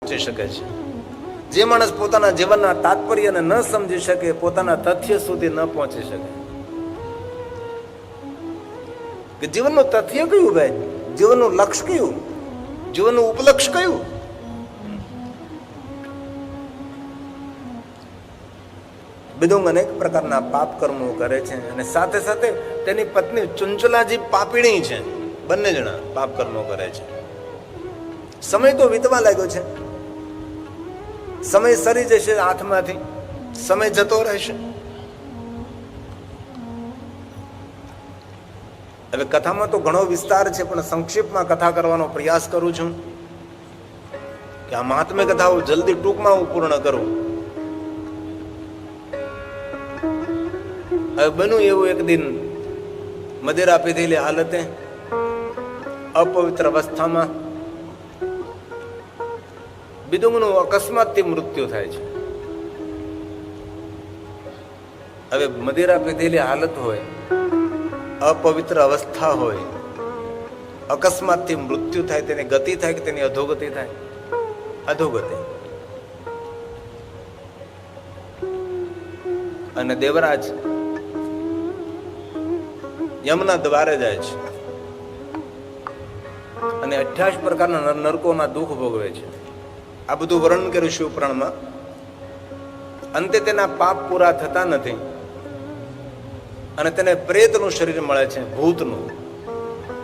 પહોંચી શકે છે. જે માણસ પોતાના જીવનના તાત્પર્યને ન સમજી શકે, પોતાના તથ્ય સુધી ન પહોંચી શકે. કે જીવનનું તથ્ય કયું ભાઈ, જીવનનું લક્ષ્ય કયું, જીવનનું ઉપલક્ષ્ય કયું? બિદુંગ અનેક પ્રકારના પાપ કર્મો કરે છે અને સાથે સાથે તેની પત્ની ચુંચલાજી પાપીણી છે. બંને જણા પાપ કર્મો કરે છે. સમય તો વીતવા લાગ્યો છે, સમય સરી જશે હાથમાંથી, સમય જતો રહેશે. હવે કથામાં તો ઘણો વિસ્તાર છે, પણ સંક્ષિપ્તમાં કથા કરવાનો પ્રયાસ કરું છું કે આ મહાત્મ્ય કથાઓ જલ્દી ટૂંકમાં હું પૂર્ણ કરું. હવે બન્યું એવું, એક દિન મદિરા પીધેલી હાલતે અપવિત્ર અવસ્થામાં બિદુંગનું અકસ્માતથી મૃત્યુ થાય છે. હવે મદિરા પીધેલી હાલત હોય, અપવિત્ર અવસ્થા હોય, અકસ્માતથી મૃત્યુ થાય, તેની ગતિ થાય કે તેની અધોગતિ થાય? અધોગતિ. અને દેવરાજ યમના દ્વારે જાય છે અને 28 પ્રકારના નરકોના દુઃખ ભોગવે છે. આ બધું વર્ણન કર્યું શિવપુરાણમાં. અંતે તેના પાપ પૂરા થતા નથી અને તેને પ્રેતનું શરીર મળે છે, ભૂતનું.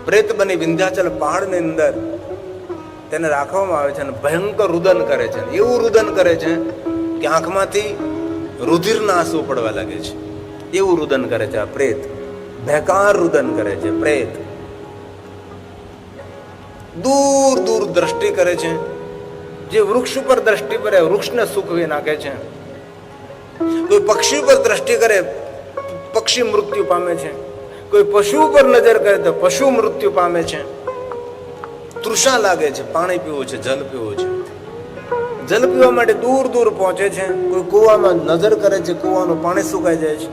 પ્રેત બની વિંધ્યાચલ પહાડની અંદર તેને રાખવામાં આવે છે અને ભયંકર રુદન કરે છે. એવું રુદન કરે છે કે આંખમાંથી રુધિરના આંસુ પડવા લાગે છે. એવું રુદન કરે છે આ પ્રેત. બેકાર રુદન કરે છે પ્રેત. દૂર દૂર દ્રષ્ટિ કરે છે. જે વૃક્ષ ઉપર દ્રષ્ટિ કરે, વૃક્ષને સૂકવી નાખે છે. કોઈ પક્ષી પર દ્રષ્ટિ કરે, પક્ષી મૃત્યુ પામે છે. કોઈ પશુ પર નજર કરે તો પશુ મૃત્યુ પામે છે. તૃષા લાગે છે, પાણી પીવું છે, જલ પીવું છે. જલ પીવા માટે દૂર દૂર પહોંચે છે. કોઈ કૂવામાં નજર કરે છે, કૂવાનું પાણી સુકાઈ જાય છે.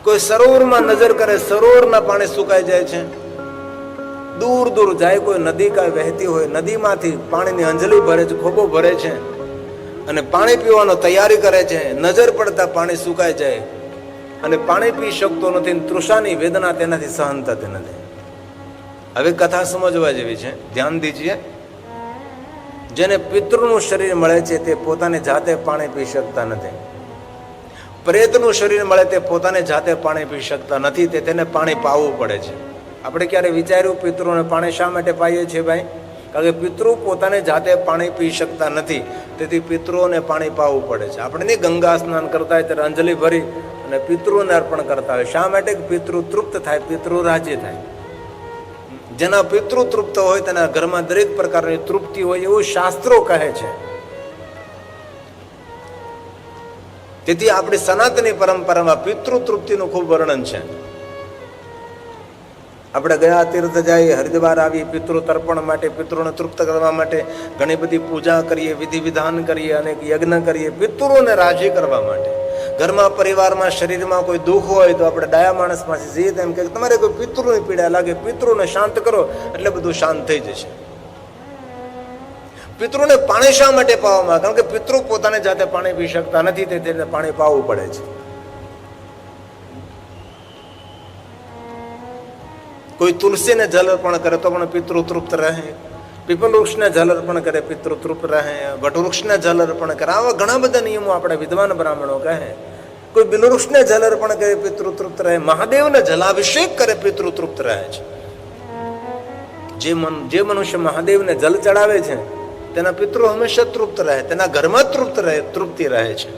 કોઈ સરોવરમાં નજર કરે, સરોવરના પાણી સુકાઈ જાય છે. દૂર દૂર જાય, કોઈ નદી કાંઈ વહેતી હોય, નદીમાંથી પાણીની અંજલી ભરે છે, ખોબો ભરે છે અને પાણી પીવાનો તૈયારી કરે છે. નજર પડતા પાણી સુકાઈ જાય અને પાણી પી શકતો નથી. તૃષાની વેદના તેનાથી સહન થતી નથી. હવે કથા સમજવા જેવી છે, ધ્યાન દીજીએ. જેને પિતૃનું શરીર મળે છે તે પોતાની જાતે પાણી પી શકતા નથી. પ્રેતનું શરીર મળે તે પોતાને જાતે પાણી પી શકતા નથી, તે તેને પાણી પાવું પડે છે. આપણે ક્યારે વિચાર્યું પિતૃને પાણી શા માટે પાઈએ છીએ ભાઈ? કારણ કે પિતૃ પોતાને જાતે પાણી પી શકતા નથી, તેથી પિતૃઓને પાણી પાવું પડે છે. આપણે નહીં ગંગા સ્નાન કરતા હોય ત્યારે અંજલિ ભરી અને પિતૃને અર્પણ કરતા હોય. શા માટે? પિતૃ તૃપ્ત થાય, પિતૃ રાજી થાય. જેના પિતૃ તૃપ્ત હોય તેના ઘરમાં દરેક પ્રકારની તૃપ્તિ હોય, એવું શાસ્ત્રો કહે છે. તેથી આપણી સનાતની પરંપરામાં પિતૃ તૃપ્તિનું ખૂબ વર્ણન છે. આપણે ગયા તીર્થ જઈએ, હરિદ્વાર આવી, પિતૃ તર્પણ માટે, પિતૃને તૃપ્ત કરવા માટે ઘણી બધી પૂજા કરીએ, વિધિ વિધાન કરીએ, અનેક યજ્ઞ કરીએ, પિતૃઓને રાજી કરવા માટે. ઘરમાં, પરિવારમાં, શરીરમાં કોઈ દુઃખ હોય તો આપણે ડાયા માણસ પાસે જઈએ તો એમ કે તમારે કોઈ પિતૃની પીડા લાગે, પિતૃને શાંત કરો એટલે બધું શાંત થઈ જશે. પિતૃને પાણી શા માટે પાવામાં? કારણ કે પિતૃ પોતાને જાતે પાણી પી શકતા નથી, તે તેને પાણી પાવું પડે છે. કોઈ તુલસીને જલ અર્પણ કરે તો પણ પિતૃ તૃપ્ત રહે. પીપલ વૃક્ષને જલ અર્પણ કરે, પિતૃ તૃપ્ત રહે. વટવૃક્ષને જલ અર્પણ કરે. આવા ઘણા બધા નિયમો આપણે વિદ્વાન બ્રાહ્મણો કહે. કોઈ બિલવૃક્ષને જલ અર્પણ કરે, પિતૃ તૃપ્ત રહે. મહાદેવને જલાભિષેક કરે, પિતૃ તૃપ્ત રહે છે. જે મનુષ્ય મહાદેવને જલ ચડાવે છે તેના પિતૃ હંમેશા તૃપ્ત રહે, તેના ઘરમાં તૃપ્તિ રહે છે.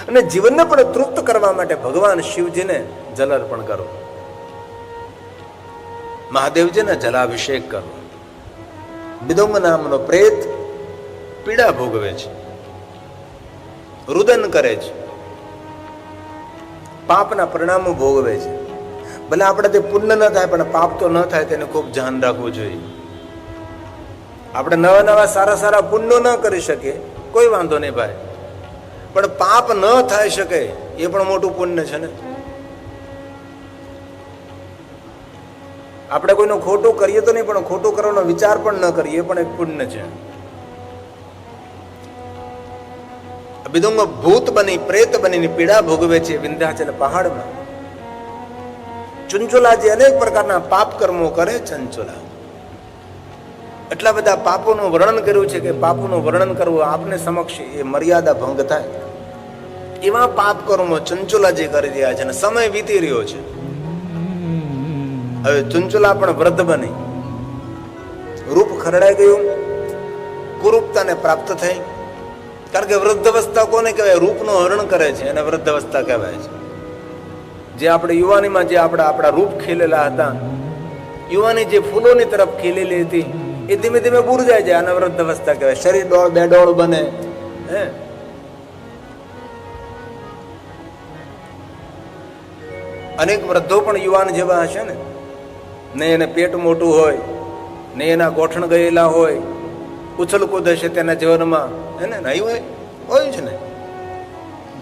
અને જીવનને પણ તૃપ્ત કરવા માટે ભગવાન શિવજીને જલ અર્પણ કરો, મહાદેવજીને જલાભિષેક કરો. બિદુંગ નામનો પ્રેત પીડા ભોગવે છે, રુદન કરે છે, પાપના પરિણામો ભોગવે છે. ભલે આપણે તે પુણ્ય ન થાય પણ પાપ તો ન થાય તેને ખૂબ ધ્યાન રાખવું જોઈએ. આપણે નવા નવા સારા સારા પુણ્યો ન કરી શકીએ, કોઈ વાંધો નહીં ભાઈ, પણ પાપ ન થઈ શકે એ પણ મોટું પુણ્ય છે ને. આપણે કોઈનું ખોટું કરીએ તો નહીં, પણ ખોટું કરવાનો વિચાર પણ ન કરીએ પણ એક પુણ્ય છે. વિદુંગ ભૂત બની પ્રેત બનીને પીડા ભોગવે છે વિંધ્યાચલ પહાડમાં. ચંચુલાજી અનેક પ્રકારના પાપ કર્મો કરે. ચંચુલા એટલા બધા પાપોનું વર્ણન કર્યું છે કે પાપોનું વર્ણન કરવું આપને સમક્ષ એ મર્યાદા ભંગ થાય એવા પાપ કર્મો ચંચુલાજી કરી રહ્યા છે અને સમય વીતી રહ્યો છે. હવે ચંચુલા પણ વૃદ્ધ બની, રૂપ ખરડાઈ ગયું, કુરૂપતાને પ્રાપ્ત થઈ. કારણ કે વૃદ્ધ અવસ્થા કોને કહેવાય? રૂપનું હરણ કરે છે અને વૃદ્ધ અવસ્થા કહેવાય છે. જે આપણે યુવાનીમાં જે આપણા રૂપ ખીલેલા હતા, યુવાની જે ફૂલોની તરફ ખીલેલી હતી એ ધીમે ધીમે બુરજાઈ જાય અને વૃદ્ધ અવસ્થા કહેવાય. શરીર ડોળ બેડોળ બને. અનેક વૃદ્ધો પણ યુવાન જેવા હશે ને, નહીં એને પેટ મોટું હોય, નહીં એના ગોઠણ ગયેલા હોય, ઉછલકૂદ હશે તેના જીવનમાં, હે ને? નહીં હોય છે ને.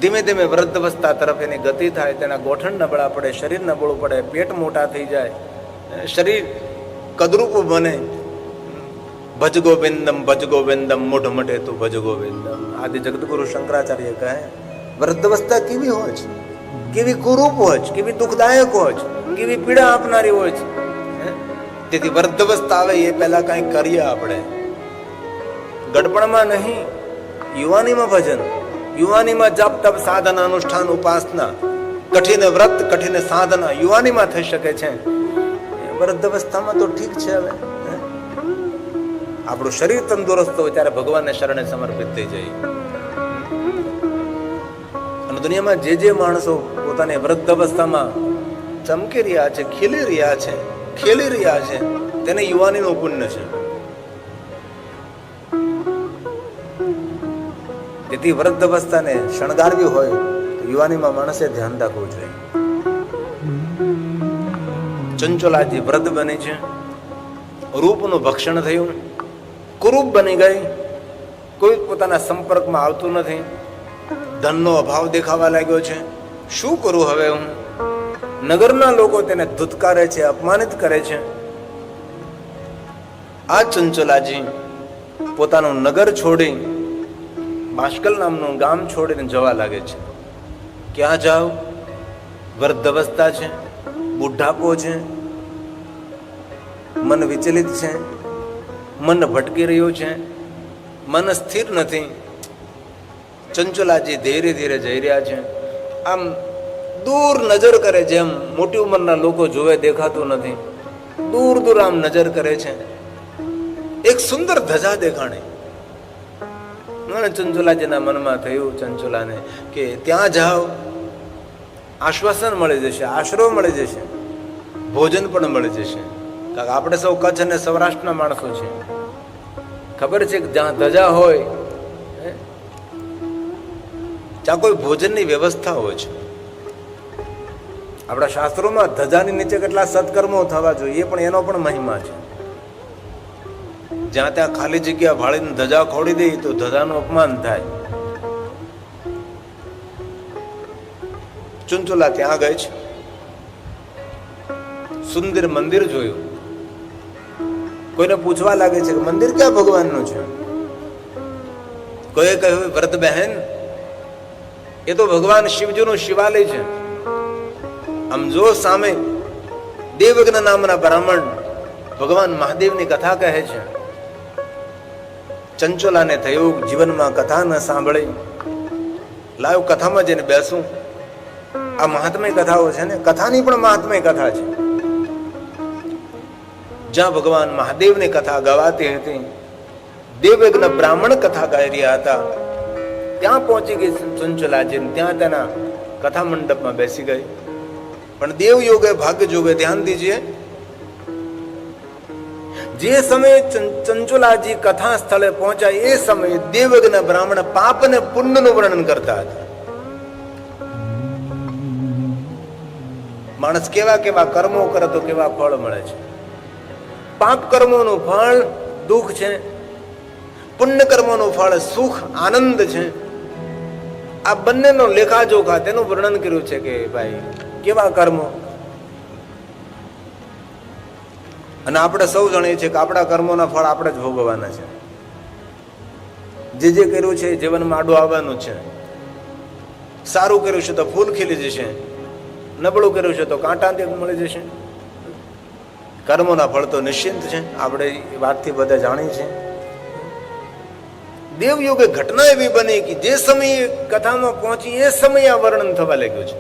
ધીમે ધીમે વૃદ્ધ અવસ્થા તરફ એની ગતિ થાય, તેના ગોઠણ નબળા પડે, શરીર નબળું પડે, પેટ મોટા થઈ જાય, શરીર કદરૂપ બને. ભજ ગોવિંદમ ભજ ગોવિંદમ મૂઢ મટે તું ભજ ગોવિંદમ. આદિ જગતગુરુ શંકરાચાર્ય કહે વૃદ્ધ અવસ્થા કેવી હોય છે, કેવી કુરૂપ હોય છે, કેવી દુઃખદાયક હોય છે, કેવી પીડા આપનારી હોય છે. તેથી વૃદ્ધ અવસ્થા આવે એ પહેલા કંઈક કરીએ આપણે. ગડપણમાં નહીં, યુવાનીમાં ભજન, યુવાનીમાં જપ તપ સાધના અનુષ્ઠાન ઉપાસના, કઠિન વ્રત કઠિન સાધના યુવાનીમાં થઈ શકે છે. વૃદ્ધ અવસ્થામાં તો ઠીક છે. હવે આપણું શરીર તંદુરસ્ત હોય ત્યારે ભગવાનને શરણે સમર્પિત થઈ જાય. અને દુનિયામાં જે માણસો પોતાની વૃદ્ધ અવસ્થામાં ચમકી રહ્યા છે, ખીલી રહ્યા છે, ખેલી રહ્યા છે, તેને યુવાનીનું પુણ્ય છે. તેથી વૃદ્ધ અવસ્થાને શણગારવી હોય તો યુવાનીમાં માણસે ધ્યાન રાખવું જોઈએ. ચંચુલાજી વૃદ્ધ બની છે, રૂપનું ભક્ષણ થયું, કુરૂપ બની ગઈ, કોઈ પોતાના સંપર્કમાં આવતું નથી, ધનનો અભાવ દેખાવા લાગ્યો છે. શું કરું હવે હું? નગરના લોકો તેને ધુતકારે છે, અપમાનિત કરે છે. આ ચંચુલાજી પોતાનું નગર છોડી બાષ્કલ નામનું ગામ છોડીને જવા લાગે છે. ક્યાં જાવ? વૃદ્ધ અવસ્થા છે, બુઢાપો છે, મન વિચલિત છે, મન ભટકી રહ્યું છે, મન સ્થિર નથી. ચંચુલાજી ધીરે ધીરે જઈ રહ્યા છે. આમ દૂર નજર કરે, જેમ મોટી ઉંમરના લોકો જોવે દેખાતું નથી, દૂર દૂર આમ નજર કરે છે. એક સુંદર ધજા દેખાણી. ચંચુલાજીના મનમાં થયું ચંચુલાને કે ત્યાં જાઓ, આશ્વાસન મળી જશે, આશરો મળી જશે, ભોજન પણ મળી જશે. કારણ કે આપણે સૌ કચ્છ અને સૌરાષ્ટ્રના માણસો છે. ખબર છે કે જ્યાં ધજા હોય ત્યાં કોઈ ભોજનની વ્યવસ્થા હોય છે. આપણા શાસ્ત્રોમાં ધજાની નીચે કેટલા સત્કર્મો થવા જોઈએ પણ એનો પણ મહિમા છે. જ્યાં ત્યાં ખાલી જગ્યા ભાળીને ધજા ખોડી દે તો ધજાનું અપમાન થાય. ચંચુલા ત્યાં ગઈ છે, સુંદર મંદિર જોયું. કોઈને પૂછવા લાગે છે કે મંદિર ક્યાં ભગવાનનું છે? કોઈએ કહ્યું વ્રત બહેન એ તો ભગવાન શિવજીનું શિવાલય છે. આમ જો સામે દેવજ્ઞ નામના બ્રાહ્મણ ભગવાન મહાદેવની કથા કહે છે. ચંચુલાને થયું જીવનમાં કથા ન સાંભળી, લાવ કથામાં જઈને બેસું. આ મહાત્મય કથાઓ છે ને, કથાની પણ મહાત્મય કથા છે. જ્યાં ભગવાન મહાદેવની કથા ગવાતી હતી, દેવયજ્ઞ બ્રાહ્મણ કથા ગાઈ રહ્યા હતા, ત્યાં પહોંચી ગઈ ચંચુલાજી. ત્યાં તેના કથા મંડપમાં બેસી ગઈ. પણ દેવ યોગે ભાગ્ય જોગે ધ્યાન દીજીએ, જે સમયે ચંચુલાજી કથા સ્થળે પહોંચ્યા એ સમયે દેવયજ્ઞ બ્રાહ્મણ પાપ અને પુણ્યનું વર્ણન કરતા હતા. માણસ કેવા કેવા કર્મો કરે તો કેવા ફળ મળે છે. પાપ કર્મોનું ફળ દુઃખ છે, પુણ્ય કર્મોનું ફળ સુખ આનંદ છે. આ બંનેનો લેખાજોખા તેનું વર્ણન કર્યું છે કે ભાઈ કેવા કર્મો. અને આપણે સૌ જાણીએ છીએ કે આપણા કર્મોના ફળ આપણે જ ભોગવવાના છે. જે કર્યું છે એ જીવનમાં આડું આવવાનું છે. સારું કર્યું છે તો ફૂલ ખીલી જશે, નબળું કર્યું છે તો કાંટા મળી જશે. કર્મોના ફળ તો નિશ્ચિંત છે, આપણે એ વાતથી બધા જાણીએ છીએ. દેવયુગે ઘટના એવી બની કે જે સમયે કથામાં પહોંચી એ સમયે આ વર્ણન થવા લાગ્યું છે.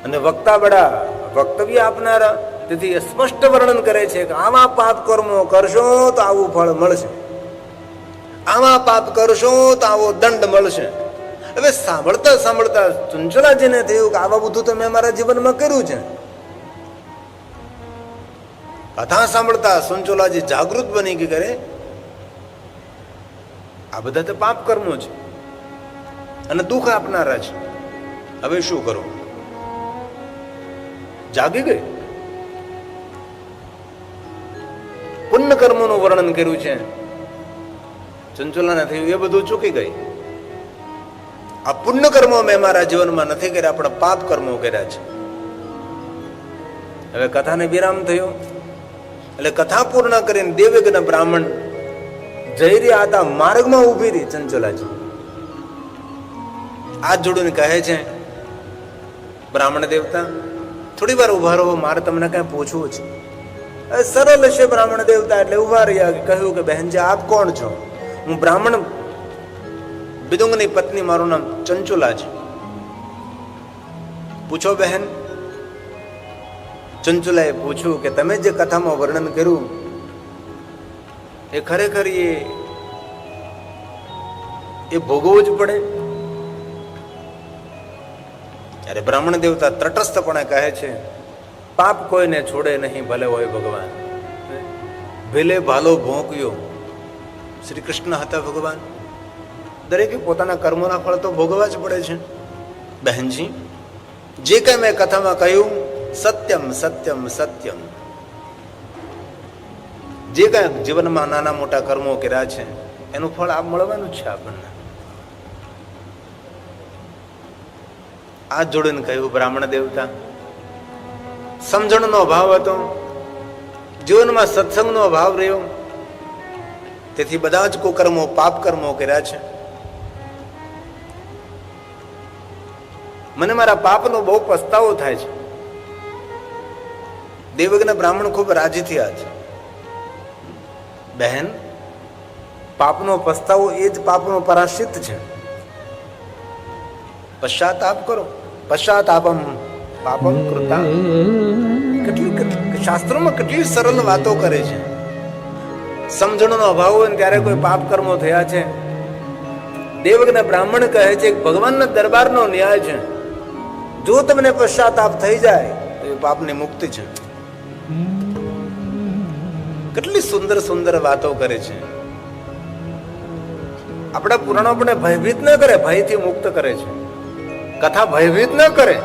અને વક્તા બડા વક્તવ્ય આપનારા તેથી સ્પષ્ટ વર્ણન કરે છે કે આવા પાપ કર્મો કરશો તો આવું ફળ મળશે, આવા પાપ કરશો તો આવો દંડ મળશે. હવે સાંભળતા સાંભળતા ચંચલાજીને થયું કે આવા બધું તો મેં મારા જીવનમાં કર્યું છે. કથા સાંભળતા ચંચલાજી જાગૃત બની કે કરે આ બધા તો પાપ કર્મો છે અને દુઃખ આપનારા છે. હવે શું કરું? જાગી ગઈ. પુણ્ય કર્મોનું વર્ણન કર્યું છે. ચંચલાને થયું એ બધું ચૂકી ગઈ. આ પુણ્ય કર્મો મેં મારા જીવનમાં નથી કર્યા, પણ પાપ કર્મો કર્યા છે. હવે કથાને વિરામ થયો. એટલે કથા પૂર્ણ કરીને દેવયજ્ઞ બ્રાહ્મણ જઈ રહ્યા હતા, માર્ગમાં ઉભી રહી ચંચલાજી. હાથ જોડીને કહે છે, બ્રાહ્મણ દેવતા થોડી વાર ઉભા રહો, મારે તમને કઈ પૂછવું છે. સરળ છે બ્રાહ્મણ દેવતા એટલે ઉભા રહ્યા. કહ્યું કે બહેનજી આપ કોણ છો? હું બ્રાહ્મણ બિદુંગની પત્ની, મારું નામ ચંચુલા છે. પૂછો બહેન. ચંચુલાએ પૂછ્યું કે તમે જે કથામાં વર્ણન કર્યું એ ખરેખર એ ભોગવવું જ પડે? ત્યારે બ્રાહ્મણ દેવતા તટસ્થપણે કહે છે, પાપ કોઈને છોડે નહીં, ભલે હોય ભગવાન. ભલે ભાલો ભોંક્યો, શ્રી કૃષ્ણ હતા ભગવાન. દરેકે પોતાના કર્મોના ફળ તો ભોગવવા જ પડે છે. બહેનજી જે કઈ મેં કથામાં કહ્યું સત્યમ સત્યમ સત્યમ. જે કઈ જીવનમાં નાના મોટા કર્મો કર્યા છે એનું ફળ આપ મળવાનું જ છે આપણને. આ જોડીને કહ્યું બ્રાહ્મણ દેવતા સમજણનો અભાવ હતો, જીવનમાં સત્સંગનો અભાવ રહ્યો, તેથી બધા જ કુકર્મો પાપ કર્મો કર્યા છે. મને મારા પાપનો બહુ પસ્તાવો થાય છે. દેવયજ્ઞ બ્રાહ્મણ ખૂબ રાજી થયા છે. બહેન પાપનો પસ્તાવો એ જ પાપનો પરાશ્ચિત છે. પશ્ચાતાપ કરો. પશ્ચાતાપમ પાપમ કૃતા. કેટલી શાસ્ત્રોમાં કેટલી સરળ વાતો કરે છે. સમજણનો અભાવ હોય ત્યારે કોઈ પાપ કર્મો થયા છે. દેવયજ્ઞ બ્રાહ્મણ કહે છે કે ભગવાનના દરબારનો ન્યાય છે, જો તમને પશ્ચાતાપ થઈ જાય તો એ પાપની મુક્તિ છે. કેટલી સુંદર સુંદર વાતો કરે છે. આપણા પુરાણો આપણે ભયભીત ન કરે, ભયથી મુક્ત કરે છે. કથા ભયભીત ન કરે,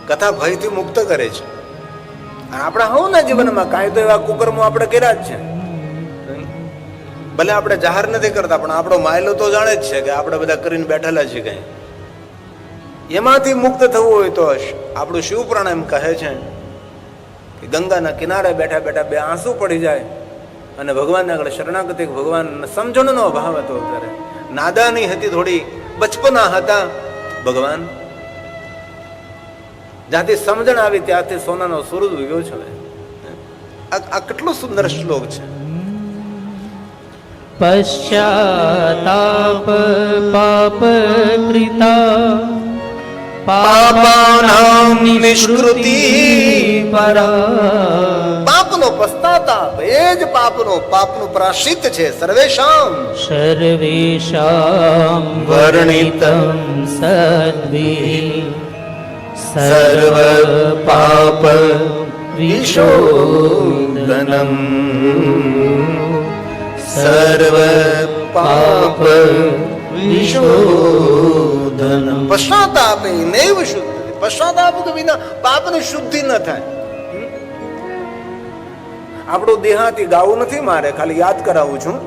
કથા ભયથી મુક્ત કરે છે. આપણા હવના જીવનમાં કાંઈ તો એવા કુકર્મો આપણે કર્યા જ છે. ભલે આપણે જાહેર નથી કરતા, પણ આપણો માયલો તો જાણે જ છે કે આપણે બધા કરીને બેઠેલા છીએ. કઈ એમાંથી મુક્ત થવું હોય તો આપણું શિવ પુરાણ એમ કહે છે કે ગંગાના કિનારે બેઠા બેઠા બે આંસુ પડી જાય અને ભગવાનને આગળ શરણાગતિ. ભગવાન સમજણનો અભાવ હતો, ત્યારે નાદાની હતી, થોડી બચપના હતા. ભગવાન જ્યાંથી સમજણ આવી ત્યાંથી સોનાનો સૂરજ ઉગ્યો છે. આ કેટલો સુંદર શ્લોક છે. પશ્ચાતાપ પાપ કૃતા પાપાનામ નિષ્કૃતિ પરા. પાપનો પશ્ચાતાપ એ જ પાપનું પ્રાશ્ચિત છે. સર્વેષામ વર્ણિતમ સદ્ભિ સર્વ પાપ વિશોધનમ. સર્વ પાપ વિશોધનમ. પશ્ચાતાપ નૈવ શુદ્ધ. પશ્ચાતાપ વિના પાપની શુદ્ધિ ન થાય. આપણું દેહાતી ગાવું નથી મારે, ખાલી યાદ કરાવું છું.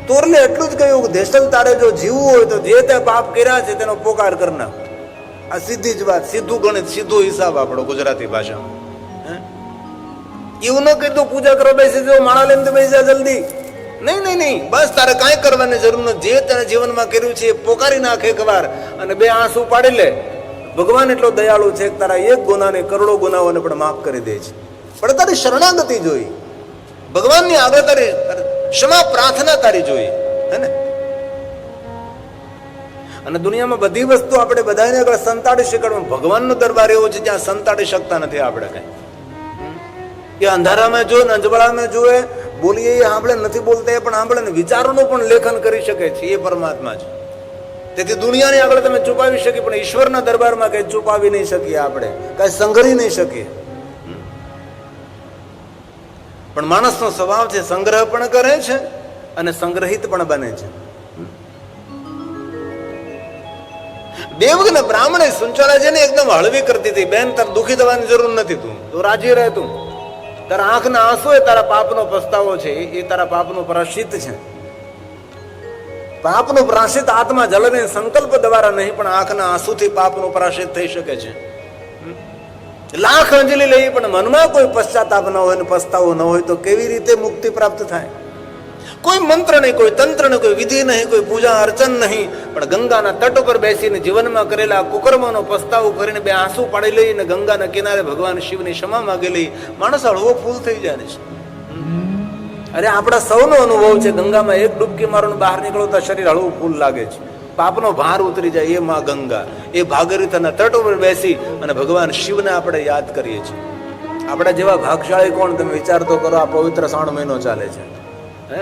તોરલે એટલું જ કહ્યું કે દેશલ તારે જો જીવવું હોય તો જે તે પાપ કર્યા છે તેનો પોકાર કરી નાખ. આ સીધી જ વાત, સીધું ગણિત, સીધો હિસાબ આપણો ગુજરાતી ભાષામાં. એવું ન કીધું પૂજા કરવા બેસી જાઓ, માળા લઈને બેસી જા જલ્દી. નહીં નહીં નહીં, બસ તારે કાંઈ કરવાની જરૂર નથી. જે તારે જીવનમાં કર્યું છે એ પોકારી નાખે એકવાર અને બે આંસુ પાડી લે. ભગવાન એટલો દયાળુ છે કે તારા એક ગુનાને કરોડો ગુનાઓને પણ માફ કરી દે છે. પણ તારી શરણાગતિ જોઈ, ભગવાનની આગળ તારી ક્ષમા પ્રાર્થના તારી જોઈ, હે ને? અને દુનિયામાં બધી વસ્તુ આપણે બધાને આગળ સંતાડી શીખવાનું. ભગવાનનો દરબાર એવો છે જ્યાં સંતાડી શકતા નથી આપણે કઈ. એ અંધારામાં જોવે, અંજવાળામાં જોવે, બોલીએ એ સાંભળે, નથી બોલતા એ પણ સાંભળે, ને વિચારોનું પણ લેખન કરી શકે છે. એ પરમાત્મા છે. તેથી દુનિયાની આગળ તમે છુપાવી શકીએ, પણ ઈશ્વરના દરબારમાં કઈ છુપાવી નહીં શકીએ, આપણે કઈ સંગ્રહી નહીં શકીએ. પણ માણસનો સ્વભાવ છે, સંગ્રહ પણ કરે છે અને સંગ્રહિત પણ બને છે. દેવગણ બ્રાહ્મણે સુંચલાજીને એકદમ હળવી કરતી હતી. બેન, તાર દુઃખી થવાની જરૂર નથી, તું રાજી રહે. તું તારા આંખના આંસુ એ તારા પાપનો પસ્તાવો છે, એ તારા પાપનો પ્રાયશ્ચિત છે. પાપનો પ્રાયશ્ચિત આત્મા જલને સંકલ્પ દ્વારા નહીં, પણ આંખના આંસુથી પાપનો પ્રાયશ્ચિત થઈ શકે છે. લાખ અંજલિ લઈ પણ મનમાં કોઈ પશ્ચાતાપ ન હોય, પસ્તાવો ન હોય, તો કેવી રીતે મુક્તિ પ્રાપ્ત થાય? કોઈ મંત્ર નહીં, કોઈ તંત્ર નહીં, કોઈ વિધિ નહીં, કોઈ પૂજા અર્ચન નહીં, પણ ગંગાના તટ ઉપર બેસીને જીવનમાં કરેલા કુકર્મનો પસ્તાવો કરીને બે આંસુ પાડી લઈને ગંગાના કિનારે ભગવાન શિવની ક્ષમા માંગી લઈ, માણસ હળવો ફૂલ થઈ જાય છે. અરે આપણા સૌનો અનુભવ છે, ગંગામાં એક ડૂબકી મારો બહાર નીકળો તો શરીર હળવું ફૂલ લાગે છે, પાપનો ભાર ઉતરી જાય. એ માં ગંગા, એ ભાગીરથીના તટ ઉપર બેસી અને ભગવાન શિવને આપણે યાદ કરીએ છીએ. આપણા જેવા ભાગશાળી કોણ? તમે વિચાર તો કરો. આ પવિત્ર 3 મહિનો ચાલે છે, હે?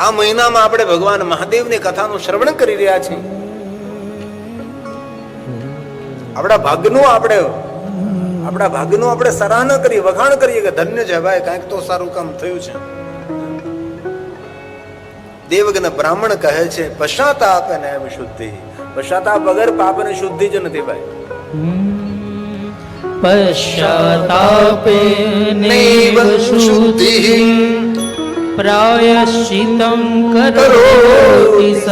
આ મહિનામાં આપણે ભગવાન મહાદેવની કથાનું શ્રવણ કરી રહ્યા છીએ. આપણા ભાગનું આપણે સરાહના કરીએ, વખાણ કરીએ કે ધન્ય છે ભાઈ, કાંઈક તો સારું કામ થયું છે. દેવગણ બ્રાહ્મણ કહે છે, પશ્ચાતાપ અને શુદ્ધિ. પશ્ચાતાપ વગર પાપની શુદ્ધિ જ નથી ભાઈ. પશ્ચાતાપે નૈવ શુદ્ધિ પ્રાયશ્ચિતં કરોતિ સ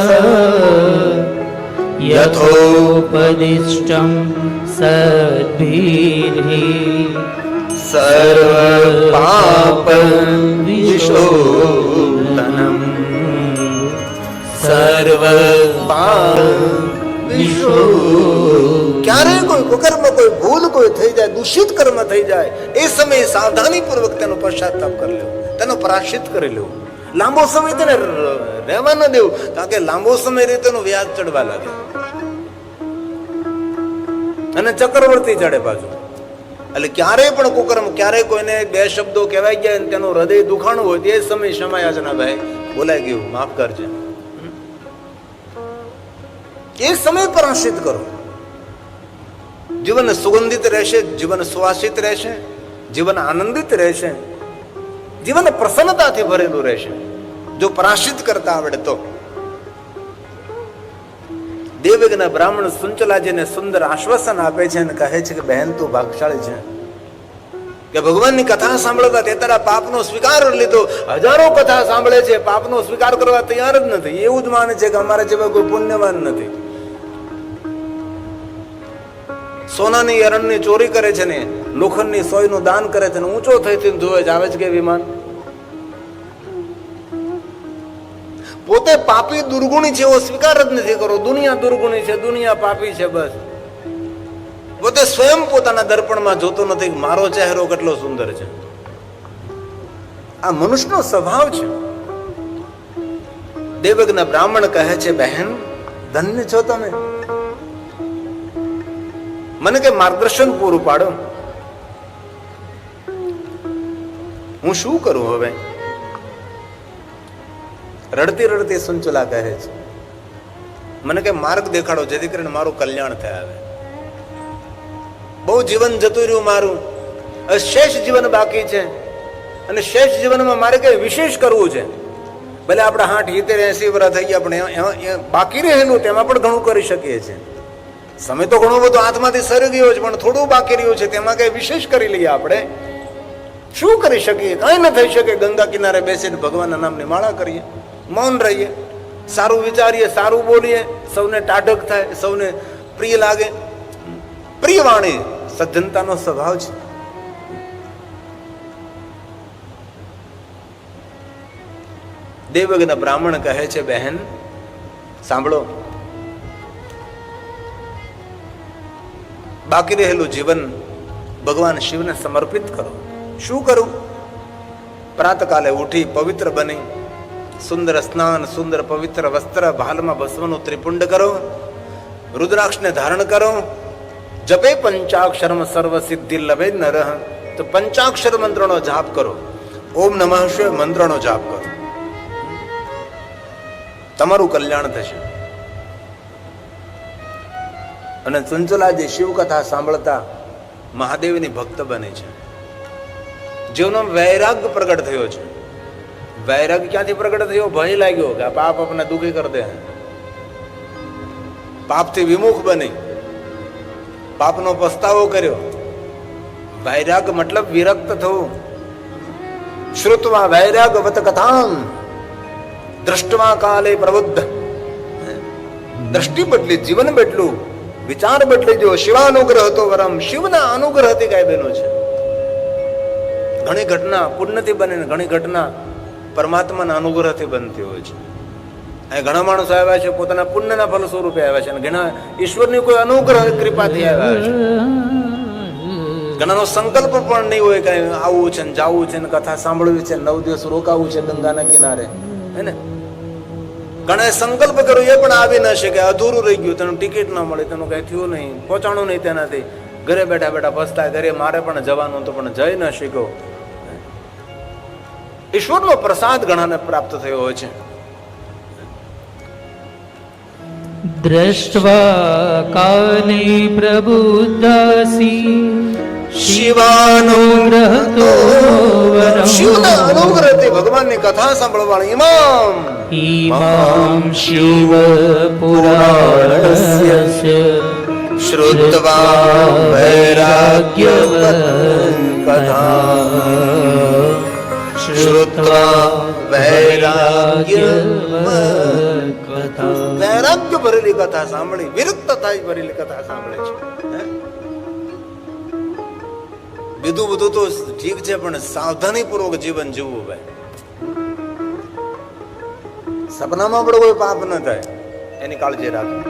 યથોપદિષ્ટં સદ્ભિર્હિ સર્વ પાપ વિશોધનમ સર્વ પાપ વિશોધનમ. ક્યારેય કોઈ કુકર્મ, કોઈ ભૂલ કોઈ થઈ જાય, દૂષિત કર્મ થઈ જાય, એ સમયે સાવધાની પૂર્વક તેનો પશ્ચાતાપ કરી લેવો, તેનો પ્રાયશ્ચિત કરી લેવું. લાંબો સમય તેને રહેવા ન દેવું, કારણ કે લાંબો સમય રહે તેનું વ્યાજ ચડવા લાગે અને ચક્રવર્તી ચડે પાછું. એટલે ક્યારેય પણ કુકર્મ, ક્યારેય કોઈને 2 શબ્દો કહેવાય ગયા અને તેનું હૃદય દુખાણું હોય, તે સમય ક્ષમાયાચના, ભાઈ બોલાઈ ગયું, માફ કરજે. એ સમય પ્રાયશ્ચિત કરો. જીવન સુગંધિત રહેશે, જીવન સુવાસિત રહેશે, જીવન આનંદિત રહેશે, જીવન પ્રસન્નતાથી ભરેલું રહેશે જો પ્રાયશ્ચિત કરતા આવડે તો. દેવજ્ઞ બ્રાહ્મણ સુંચલાજીને સુંદર આશ્વાસન આપે છે અને કહે છે કે બહેન, તું ભાગશાળી છે કે ભગવાનની કથા સાંભળતા તે તારા પાપનો સ્વીકાર લીધો. હજારો કથા સાંભળે છે, પાપનો સ્વીકાર કરવા તૈયાર જ નથી. એવું જ માને છે કે અમારા જેવા કોઈ પુણ્યવાન નથી. સોનાની એરણની ચોરી કરે છે ને લોખંડની સોયનું દાન કરે છે ને ઊંચો થઈને જોવે છે, આવે છે કે વિમાન. પોતે પાપી દુર્ગુણી છે એવો સ્વીકાર જ નથી કરો. દુનિયા દુર્ગુણી છે, દુનિયા પાપી છે, બસ. પોતે સ્વયં પોતાના દર્પણમાં જોતો નથી મારો ચહેરો કેટલો સુંદર છે. આ મનુષ્યનો સ્વભાવ છે. દેવજ્ઞ બ્રાહ્મણ કહે છે, બહેન ધન્ય છો તમે, મને કે માર્ગદર્શન પૂરું પાડો. હું શું કરું હવે? રડતી રડતી સુંચલા કહે છે, મને કે માર્ગ દેખાડો જેથી કરીને મારું કલ્યાણ થાય. હવે બહુ જીવન જતું રહ્યું મારું, શેષ જીવન બાકી છે અને શેષ જીવનમાં મારે કઈ વિશેષ કરવું છે. ભલે આપણે 60, 70, 80 વર્ષ થઈ ગયા, પણ બાકી રહેલું તેમાં પણ ઘણું કરી શકીએ છીએ. સમય તો ઘણો બધો હાથમાંથી સરી ગયો છે, પણ થોડું બાકી રહ્યું છે, તેમાં કઈ વિશેષ કરી લઈએ. આપણે શું કરી શકીએ? કઈ ન થઈ શકે. ગંગા કિનારે બેસીને ભગવાનના નામની માળા કરીએ, મૌન રહીએ, સારું વિચારીએ, સારું બોલીએ, સૌને ટાઢક થાય, સૌને પ્રિય લાગે. પ્રિય વાણી સજ્જનતાનો સ્વભાવ છે. દેવજ્ઞ બ્રાહ્મણ કહે છે, બહેન સાંભળો, બાકી રહેલું જીવન ભગવાન શિવને સમર્પિત કરો. શું કરું? પ્રાતકાલે ઉઠી પવિત્ર બની સુંદર સ્નાન, સુંદર પવિત્ર વસ્ત્ર, ભાલમાં ભસ્મનું ત્રિપુંડ કરો, રુદ્રાક્ષને ધારણ કરો, જપે પંચાક્ષરમ સર્વ સિદ્ધિ લભે નરહ. તો પંચાક્ષર મંત્રનો જાપ કરો, ઓમ નમઃ શિવાય મંત્રનો જાપ કરો, તમારું કલ્યાણ થશે. અને ચંચલાજી શિવકથા સાંભળતા મહાદેવની ભક્ત બને છે. જેનો વૈરાગ્ય પ્રગટ થયો છે. વૈરાગ્ય ક્યાંથી પ્રગટ થયો? ભય લાગ્યો કે આ પાપ આપને દુઃખી કરી દે. પાપથી વિમુખ બની પાપનો પસ્તાવો કર્યો. વૈરાગ્ય મતલબ વિરક્ત થવું. શ્રુત્વા વૈરાગ્યવત કથામ દ્રષ્ટવા કાલે પ્રબુદ્ધ. દ્રષ્ટિ બદલી, જીવન બદલું, વિચાર બદલી જો. શિવાનુગ્રહ તો વરમ. શિવના અનુગ્રહથી કઈ બહેનો છે. ઘણી ઘટના પુણ્યથી બને, ઘણી ઘટના પરમાત્માના અનુગ્રહથી બનતી હોય છે. અહીં ઘણા માણસો આવ્યા છે પોતાના પુણ્યના ફલ સ્વરૂપે આવ્યા છે, અને ઘણા ઈશ્વરની કોઈ અનુગ્રહ કૃપાથી આવ્યા છે. ઘણાનો સંકલ્પ પણ નહીં હોય કઈ આવું છે ને જાવું છે ને કથા સાંભળવી છે, 9 દિવસ રોકાવું છે ગંગાના કિનારે, હે ને. ઘણા સંકલ્પ કર્યો એ પણ આવી ન શકે, અધૂરું રહી ગયું, તેનું ટિકિટ ન મળી, તેનું કઈ થયું નહીં, પહોંચાણું નહીં તેનાથી. ઘરે બેઠા બેઠા પસ્તાય, ઘરે મારે પણ જવાનું તો પણ જઈ ન શક્યો. ઈશ્વરનો પ્રસાદ ઘણાને પ્રાપ્ત થયો હોય છે. દ્રષ્ટવા કાલે પ્રબુદ્ધાસી શિવાનુગ્રહ તો વરમ. શિવના અનુગ્રહથી ભગવાનની કથા સાંભળવાળી ઇમામ ઇમામ શિવ પુરાણસ્ય શ્રુત્વા વૈરાગ્યવત કથા. શ્રુત્વા વૈરાગ્યવત કથા. વૈરાગ્ય ભરેલી કથા સાંભળી, વિરક્તતા ભરેલી કથા સાંભળે છે. બીજું બધું તો ઠીક છે, પણ સાવધાની પૂર્વક જીવન જીવવું ભાઈ. સપનામાં પણ કોઈ પાપ ન થાય એની કાળજી રાખવી.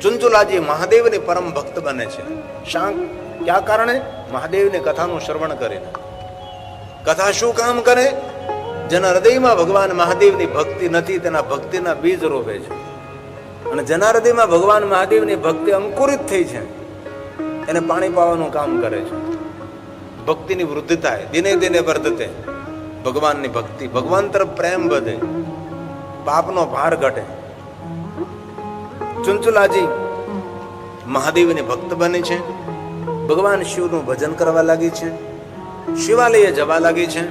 ચુંચુલાજી મહાદેવની પરમ ભક્ત બને છે. શા ક્યાં કારણે? મહાદેવની કથાનું શ્રવણ કરીને. કથા શું કામ કરે? જેના હૃદયમાં ભગવાન મહાદેવની ભક્તિ નથી તેના ભક્તિના બીજ રોપે છે, અને જેના હૃદયમાં ભગવાન મહાદેવની ભક્તિ અંકુરિત થઈ છે એને પાણી પાવાનું કામ કરે છે. ભક્તિની વૃદ્ધિ થાય, દિને દિને વર્ધતે. ભગવાનની ભક્તિ, ભગવાન તરફ પ્રેમ વધે, પાપનો ભાર ઘટે. ચુંચુલાજી મહાદેવની ભક્ત બની છે, ભગવાન શિવનું ભજન કરવા લાગી છે, શિવાલયે જવા લાગી છે,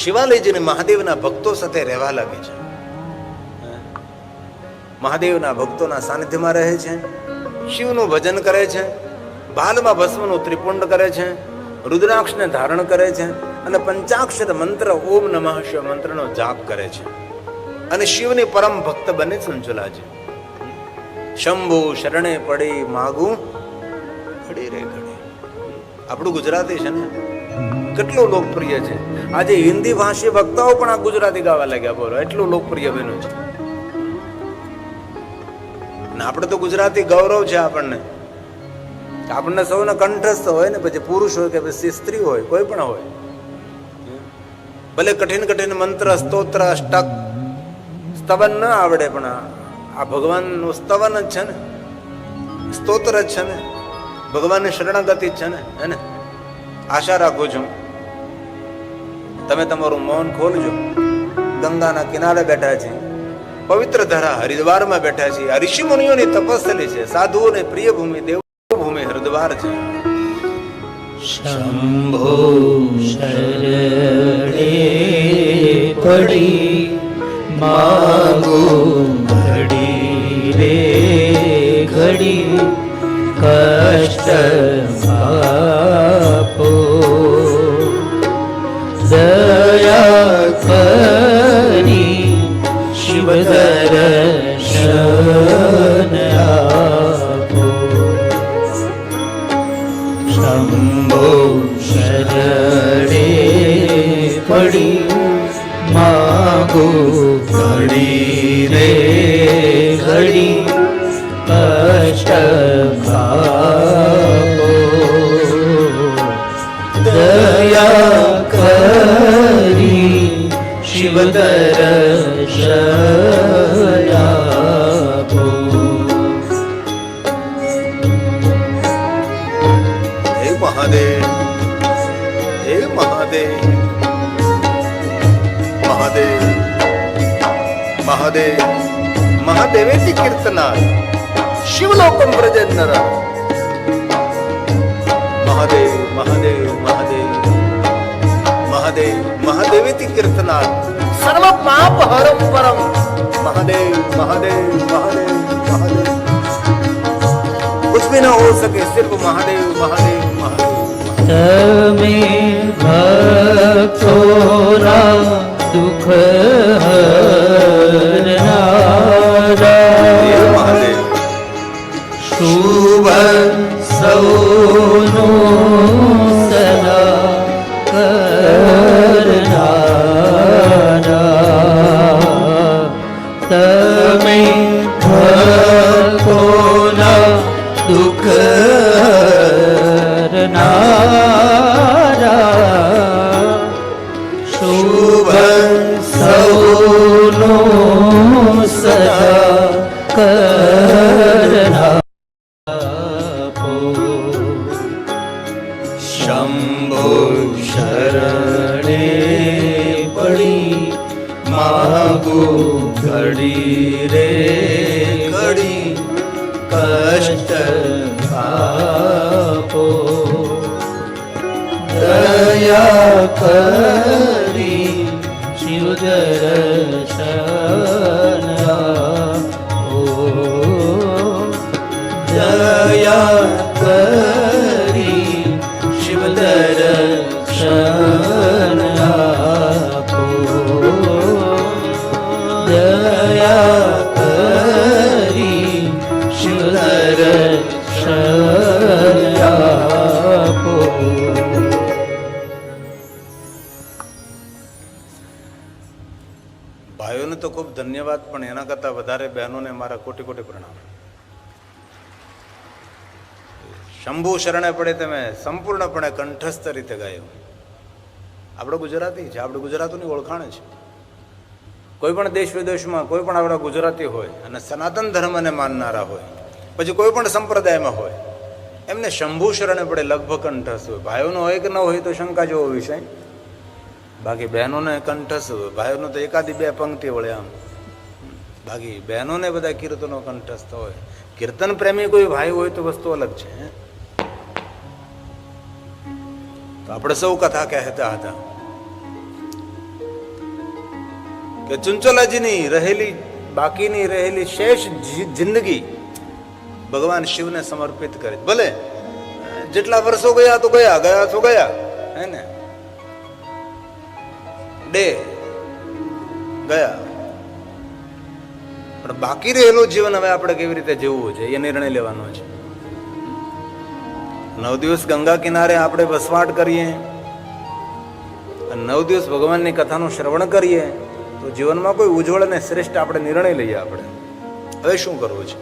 શિવાલયજીને મહાદેવના ભક્તો સાથે રહેવા લાગી છે, મહાદેવના ભક્તોના સાનિધ્યમાં રહે છે, શિવનું ભજન કરે છે, ભાલમાં ભસ્મનું ત્રિપુંડ કરે છે, રુદ્રાક્ષને ધારણ કરે છે, અને પંચાક્ષર મંત્ર ઓમ નમઃ શિવાય મંત્રનો જાપ કરે છે, અને શિવની પરમ ભક્ત બને ચંચુલાજી. શંભુ શરણે પડી માગું ઘડી રે ઘડી. આપણું ગુજરાતી છે ને કેટલું લોકપ્રિય છે. આજે હિન્દી ભાષી વક્તાઓ પણ આ ગુજરાતી ગાવા લાગ્યા. બોલો, એટલું લોકપ્રિય બન્યું છે. આપણે તો ગુજરાતી ગૌરવ છે આપણને. આપણને સૌને કંઠસ્થ હોય ને, પછી પુરુષ હોય કે પછી સ્ત્રી હોય, કોઈ પણ હોય, ભલે કઠિન કઠિન મંત્ર સ્તોત્ર અષ્ટક સ્તવન ન આવડે, પણ આ ભગવાનનું સ્તવન જ છે ને, સ્તોત્ર જ છે ને, ભગવાનની શરણાગતિ જ છે ને, હે ને. આશા રાખું છું તમે તમારું મૌન ખોલજો. ગંગાના કિનારે બેઠા છે, પવિત્ર ધરા હરિદ્વારમાં બેઠા છીએ. આ ઋષિ મુનિઓની તપસ્સલી છે, સાધુઓની પ્રિય ભૂમિ, દેવભૂમિ હરિદ્વાર છે. શંભો શરણે પડી માગો ઘડી રે ઘડી કષ્ટ આપો દયા કરી શિવ દર્શન આપો. પડી માગો ઘડી રે ઘડી કષ્ટ આપો દયા કરી શિવ દર્શન આપો. હે મહાદેવ, હે મહાદેવ, મહાદેવ, મહાદેવ, મહાદેવેતી કીર્તના શિવલોકમ વ્રજન્નર. મહાદેવ, મહાદેવ, મહાદેવ, મહાદેવ, મહાદેવેતી કીર્તના સર્વ પાપ હરમ પરમ. મહાદેવ, મહાદેવ, મહાદેવ, મહાદેવ. कुछ भी ना हो सके, सिर्फ महादेव, महादेव, महादेव. તમે ભક્તોના દુઃખ હરનારા મહાદેવ શુભ સૌનો સદા કરનારા તમે ભક્તોના દુઃખ હરનારા શુભ સૌનો સદા કરનારા. શંભો શરણે પડી માગો ઘડી રે ઘડી કષ્ટ આપો દયા કરી શિવ દર્શન આપો દયા કરી શિવ દર્શન આપો દયા કરી શિવ દર્શન આપો. ભાઈઓને તો ખૂબ ધન્યવાદ, પણ એના કરતાં વધારે બહેનોને મારા કોટી કોટી પ્રણામ. શંભુ શરણે પડે તમે સંપૂર્ણપણે કંઠસ્થ રીતે ગાયો. આપણો ગુજરાતી છે, આપણે ગુજરાતીની ઓળખાણ છે. કોઈ પણ દેશ વિદેશમાં કોઈ પણ આપણા ગુજરાતી હોય અને સનાતન ધર્મને માનનારા હોય, પછી કોઈ પણ સંપ્રદાયમાં હોય, એમને શંભુ શરણે પડે લગભગ કંઠસ્થ હોય. ભાઈઓનો હોય કે ન હોય તો શંકા જેવો વિષય. બાકી બહેનોને કંઠસ્થ હોય. ભાઈઓનો તો એકાદી બે પંક્તિ વળે આમ. બાકી બહેનોને બધા કીર્તનો કંઠસ્થ હોય. કીર્તન પ્રેમી કોઈ ભાઈ હોય તો વસ્તુ અલગ છે. તો આપણે સૌ કથા કહેતા હતા કે ચુંચલાજીની રહેલી બાકીની રહેલી શેષ જિંદગી ભગવાન શિવને સમર્પિત કરે. ભલે જેટલા વર્ષો ગયા તો ગયા, ગયા તો ગયા, હે ને, ડે ગયા, પણ બાકી રહેલું જીવન હવે આપણે કેવી રીતે જીવવું છે એ નિર્ણય લેવાનો છે. 9 દિવસ ગંગા કિનારે આપણે વસવાટ કરીએ અને 9 દિવસ ભગવાનની કથાનું શ્રવણ કરીએ તો જીવનમાં કોઈ ઉજ્જવળ અને શ્રેષ્ઠ આપણે નિર્ણય લઈએ. આપણે હવે શું કરવું છે?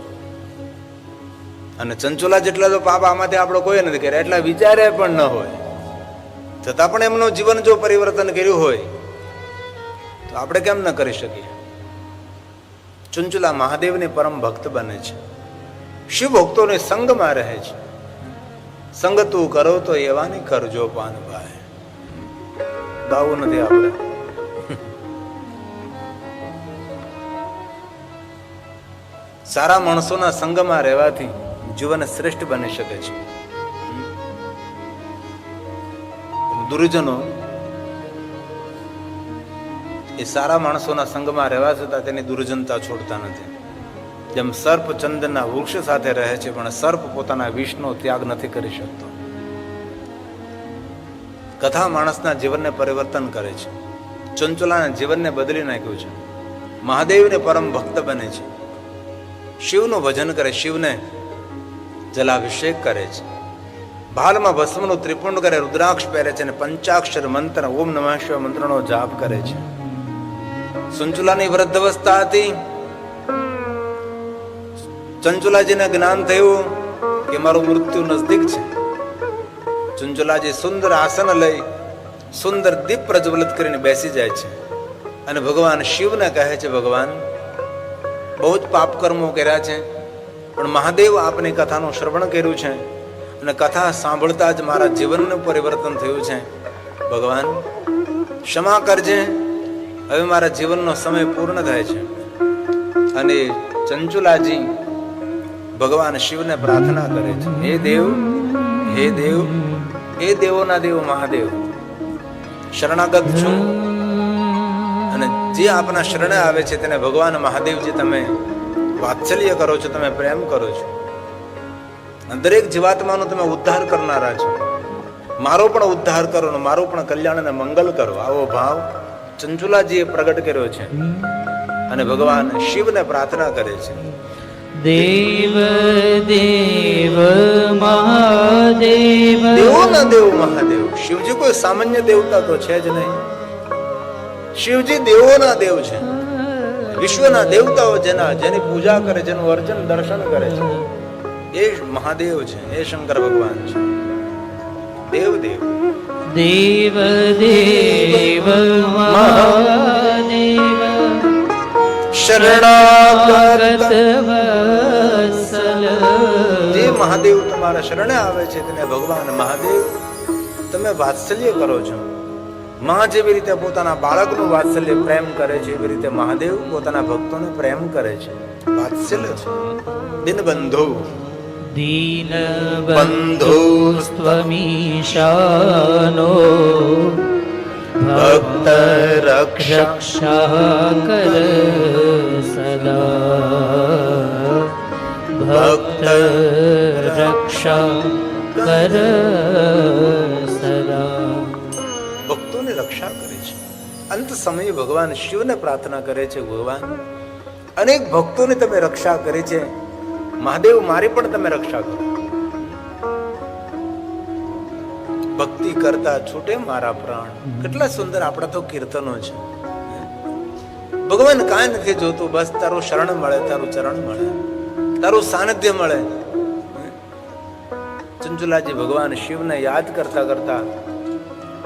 અને ચંચોલા જેટલા તો પાપ આમાંથી આપણો કોઈ નથી કર્યા, એટલા વિચારે પણ ન હોય છતાં પણ એમનું જીવન જો પરિવર્તન કર્યું હોય તો આપણે કેમ ન કરી શકીએ? ચંચુલા મહાદેવની પરમ ભક્ત બને છે, શિવ ભક્તોને સંગમાં રહે છે. સંગ તું કરો તો એવાની કરજો પાન ભાઈ. ગાવું નથી આપણે. સારા માણસોના સંગમાં રહેવાથી જીવન શ્રેષ્ઠ બની શકે છે. દુર્જનો એ સારા માણસોના સંગમાં રહેવા છતાં તેની દુર્જનતા છોડતા નથી. જેમ સર્પ ચંદનના વૃક્ષ સાથે રહે છે પણ સર્પ પોતાના વિષનો ત્યાગ નથી કરી શકતો. કથા માણસના જીવનને પરિવર્તન કરે છે. ચંચલાના જીવનને બદલી નાખ્યું છે. મહાદેવને પરમ ભક્ત બને છે, શિવનું ભજન કરે, શિવને જલાભિષેક કરે છે. ભાલમાં ભસ્મનું ત્રિપુંડ કરે, રુદ્રાક્ષ પહેરે છે અને પંચાક્ષર મંત્ર ઓમ નમઃ શિવાય મંત્રનો જાપ કરે છે. ચંચુલાની વૃદ્ધાવસ્થા હતી. ચંચુલાજીને જ્ઞાન થયું કે મારું મૃત્યુ નજદીક છે. ચંચુલાજી સુંદર આસન લઈ સુંદર દીપ પ્રજ્વલિત કરીને બેસી જાય છે અને ભગવાન શિવને કહે છે, ભગવાન બહુ જ પાપ કર્મો કર્યા છે, પણ મહાદેવ આપની કથાનું શ્રવણ કર્યું છે અને કથા સાંભળતા જ મારા જીવનનું પરિવર્તન થયું છે. ભગવાન ક્ષમા કરજે, હવે મારા જીવનનો સમય પૂર્ણ થાય છે. અને ચંચુલાજી ભગવાન શિવને પ્રાર્થના કરે છે, હે દેવ, હે દેવ, હે દેવોના દેવ મહાદેવ, શરણાગત છું અને જે આપના શરણે આવે છે તેને ભગવાન મહાદેવજી તમે વાત્સલ્ય કરો છો, તમે પ્રેમ કરો છો. દરેક જીવાત્માનો તમે ઉદ્ધાર કરનારા છો. મારો પણ ઉદ્ધાર કરો ને મારું પણ કલ્યાણ અને મંગલ કરો. આવો ભાવ ચંચુલાજીએ પ્રગટ કર્યો છે અને ભગવાન શિવને પ્રાર્થના કરે છે. દેવ દેવ મહાદેવ, દેવોના દેવ મહાદેવ. શિવજી કોઈ સામાન્ય દેવતા તો છે જ નહીં. શિવજી દેવોના દેવ છે. વિશ્વના દેવતાઓ જેની પૂજા કરે, જેનું અર્ચન દર્શન કરે છે, એ મહાદેવ છે, એ શંકર ભગવાન છે. દેવ દેવ દેવ દેવ મહાદેવ, શરણાગત વત્સલ. જે મહાદેવ તમારા શરણે આવે છે તેને ભગવાન મહાદેવ તમે વાત્સલ્ય કરો છો. માં જેવી રીતે પોતાના બાળકનું વાત્સલ્ય પ્રેમ કરે છે, એવી રીતે મહાદેવ પોતાના ભક્તોને પ્રેમ કરે છે. વાત્સલ્ય છે. દિનબંધુ દીન બંધુસ્ત્વમીશાનો, ભક્ત રક્ષા કર સદા, ભક્ત રક્ષા કર સદા. ભક્તોની રક્ષા કરે છે. અંત સમયે ભગવાન શિવને પ્રાર્થના કરે છે, ભગવાન અનેક ભક્તોની તમે રક્ષા કરી છે, મહાદેવ મારી પણ તમે રક્ષા કરો. ભક્તિ કરતા છૂટે મારા પ્રાણ. કેટલા સુંદર આપણા તો કીર્તનો છે. ભગવાન કાંઈ નથી જોતું, બસ તારું શરણ મળે, તારું ચરણ મળે, તારું સાનિધ્ય મળે. ચંચુલાજી ભગવાન શિવને યાદ કરતા કરતા